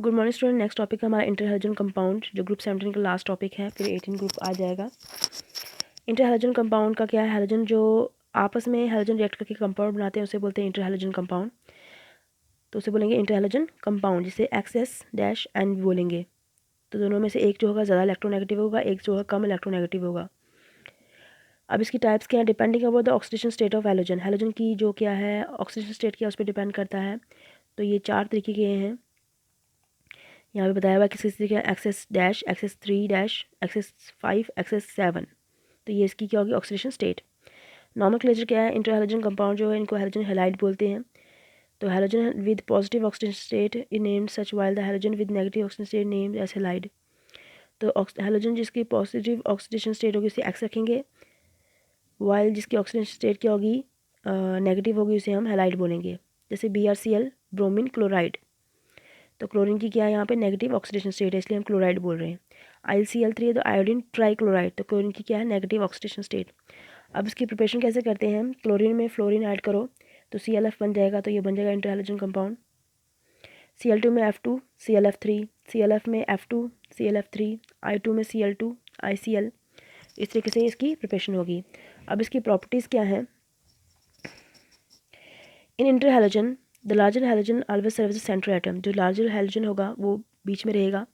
Good morning student. Next topic है हमारा inter halogen compound, जो ग्रुप 17 का लास्ट टॉपिक है, फिर 18 ग्रुप आ जाएगा। इंटर हैलोजन कंपाउंड का क्या है, हैलोजन जो आपस में हैलोजन रिएक्ट करके कंपाउंड बनाते हैं उसे बोलते हैं इंटर हैलोजन कंपाउंड। तो उसे बोलेंगे इंटर हैलोजन कंपाउंड, जिसे XS-N बोलेंगे। तो दोनों में से एक जो होगा ज़्यादा इलेक्ट्रोनेगेटिव होगा, एक जो होगा कम इलेक्ट्रोनेगेटिव होगा। अब इसकी टाइप्स क्या है, depending about the oxidation state of halogen. Halogen की जो क्या है ऑक्सीडेशन स्टेट क्या उस पर डिपेंड करता है। तो ये 4 तरीके के हैं यहाँ पे बताया हुआ है, किसी तरीके XS-, XS3-, XS5, XS7। तो ये इसकी क्या होगी ऑक्सीडेशन स्टेट। नॉमेनक्लेचर क्या है, इंटर हैलोजन कंपाउंड जो है इनको हैलोजन हैलाइड बोलते हैं। तो halogen with positive oxidation state is named such, while the halogen with negative oxidation state named as halide. तो हैलोजन जिसकी पॉजिटिव ऑक्सीडेशन स्टेट होगी उसे X रखेंगे, वाइल जिसकी ऑक्सीडेशन स्टेट क्या होगी नेगेटिव होगी उसे हम हैलाइड बोलेंगे। जैसे BrCl ब्रोमीन क्लोराइड, तो क्लोरीन की क्या है यहाँ पे नेगेटिव ऑक्सीडेशन स्टेट है, इसलिए हम क्लोराइड बोल रहे हैं। ICl3 है तो आयोडीन ट्राईक्लोराइड, तो क्लोरीन की क्या है नेगेटिव ऑक्सीडेशन स्टेट। अब इसकी प्रिपरेशन कैसे करते हैं हम, क्लोरीन में फ्लोरीन ऐड करो तो ClF बन जाएगा, तो ये बन जाएगा इंटर हैलोजन कंपाउंड। Cl2 में F2 ClF3, ClF में F2 ClF3, I2 में Cl2 ICl। इस तरीके से इसकी प्रिपरेशन होगी। अब इसकी प्रॉपर्टीज़ क्या हैं, in interhalogen the larger halogen always serve as central atom, जो लार्जर हैलोजन होगा वो बीच में रहेगा।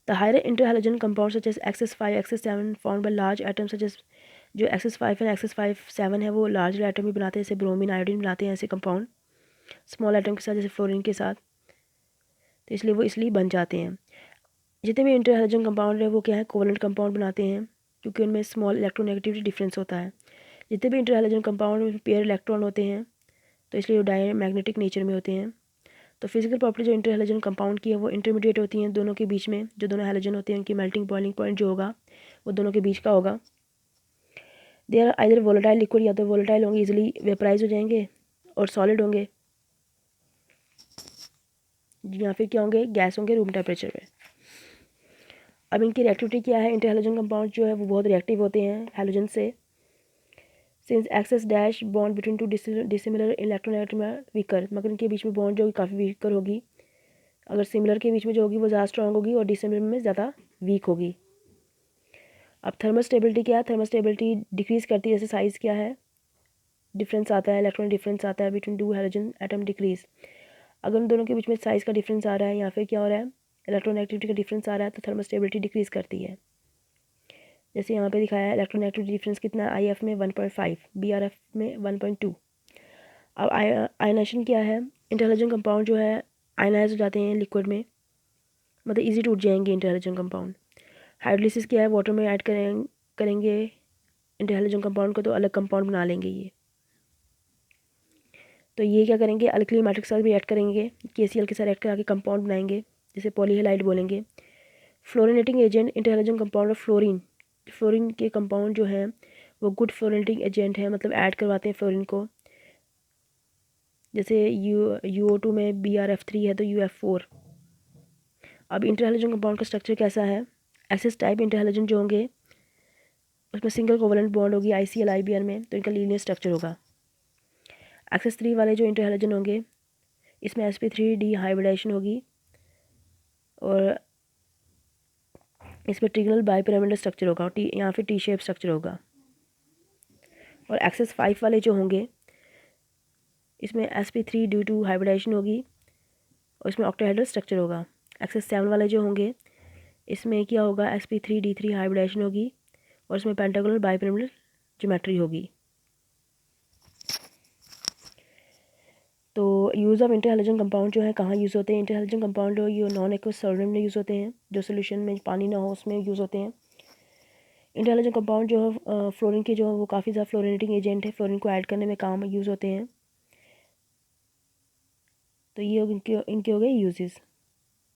The higher interhalogen compound such as XS5, XS7 found by large atom such as, जो XS5 है XS5-7 है वो लार्ज एटम भी बनाते हैं, जैसे ब्रोमीन आयोडीन बनाते हैं ऐसे कंपाउंड स्मॉल एटम के साथ, जैसे फ्लोरीन के साथ। तो इसलिए वो इसलिए बन जाते हैं। जितने भी इंटर हैलोजन कंपाउंड है वो क्या है कोवलेंट कंपाउंड बनाते हैं, क्योंकि उनमें स्मॉल इलेक्ट्रोनेगेटिविटी डिफरेंस होता है। जितने भी इंटर हैलोजन कंपाउंड में पेयर इलेक्ट्रॉन होते हैं तो इसलिए वो डायमैग्नेटिक नेचर में होते हैं। तो फिजिकल प्रॉपर्टी जो इंटर हैलोजन कंपाउंड की है वो इंटरमीडिएट होती हैं दोनों के बीच में। जो दोनों हैलोजन होते हैं उनकी मेल्टिंग बॉइलिंग पॉइंट जो होगा वो दोनों के बीच का होगा। They are either volatile liquid, या तो वोलेटाइल होंगे इजीली वेपराइज हो जाएंगे, और सॉलिड होंगे, या फिर क्या होंगे गैस होंगे रूम टेम्परेचर पे। अब इनकी रिएक्टिविटी क्या है, इंटर हैलोजन कंपाउंड जो है वो बहुत रिएक्टिव होते हैं हैलोजन से। Since XS- bond between two dissimilar electronegative weaker, मगर इनके बीच में बॉन्ड जो होगी काफ़ी वीकर होगी। अगर सिमिलर के बीच में जो होगी वो ज़्यादा स्ट्रॉन्ग होगी और डिसिमिलर में ज़्यादा वीक होगी। अब थर्मल स्टेबिलिटी क्या है, थर्मल स्टेबिलिटी डिक्रीज़ करती है, जैसे साइज़ क्या है डिफरेंस आता है, इलेक्ट्रॉन डिफरेंस आता है between two halogen atom decrease. अगर उन दोनों के बीच में साइज़ का डिफरेंस आ रहा है या फिर क्या हो रहा है इलेक्ट्रॉन एक्टिविटी का डिफरेंस आ रहा है तो थर्मल स्टेबिलिटी डिक्रीज़ करती है। जैसे यहाँ पे दिखाया है इलेक्ट्रॉन एक्टिविटी डिफरेंस कितना है, IF में 1.5, BRF में 1.2। अब आयनाइजेशन क्या है, इंटर हैलोजन कंपाउंड जो है आयनाइज हो जाते हैं लिक्विड में, मतलब इजी टूट जाएंगे इंटर हैलोजन कंपाउंड। हाइड्रोलिसिस क्या है, वाटर में ऐड करेंगे इंटर हैलोजन कंपाउंड को तो अलग कंपाउंड बना लेंगे ये। तो ये क्या करेंगे अल्कली मैट्रिक्स के साथ भी ऐड करेंगे, KCl के साथ ऐड करा के कंपाउंड बनाएंगे, जिसे पॉलीहेलाइड बोलेंगे। Fluorinating agent inter halogen compound of fluorine, fluorine के कंपाउंड जो हैं वो गुड फ्लोरिनेटिंग एजेंट है, मतलब ऐड करवाते हैं फ्लोरीन को। जैसे UO2 में BrF3 है तो UF4। अब इंटर हैलोजन कंपाउंड का स्ट्रक्चर कैसा है, SS टाइप इंटर हैलोजन जो होंगे उसमें सिंगल कोवलेंट बॉन्ड होगी ICl IBr में, तो इनका लीनियर स्ट्रक्चर होगा। XS3 वाले जो इंटर हैलोजन होंगे इसमें sp3d हाइब्रिडाइजेशन होगी और इसमें ट्रिगोनल बाइपिरामिडल स्ट्रक्चर होगा, यहाँ फिर T शेप स्ट्रक्चर होगा। और XS5 वाले जो होंगे इसमें sp3d2 हाइब्रिडाइजेशन होगी और इसमें ऑक्टाहेड्रल स्ट्रक्चर होगा। XS7 वाले जो होंगे इसमें क्या होगा sp3d3 हाइब्रिडाइजेशन होगी और इसमें पेंटागोनल बाइपिरामिडल ज्योमेट्री होगी। तो use of inter halogen compound जो है कहाँ यूज़ होते हैं, इंटर हैलोजन कंपाउंड जो ये नॉन एक्वस सॉल्वेंट में यूज़ होते हैं, जो सोल्यूशन में पानी ना हो उसमें यूज़ होते हैं। इंटर हैलोजन कंपाउंड जो है फ्लोरीन के जो है वो काफ़ी ज़्यादा फ्लोरिनेटिंग एजेंट है, फ्लोरीन को ऐड करने में काम यूज़ होते हैं। तो ये इनके हो गए यूजेस।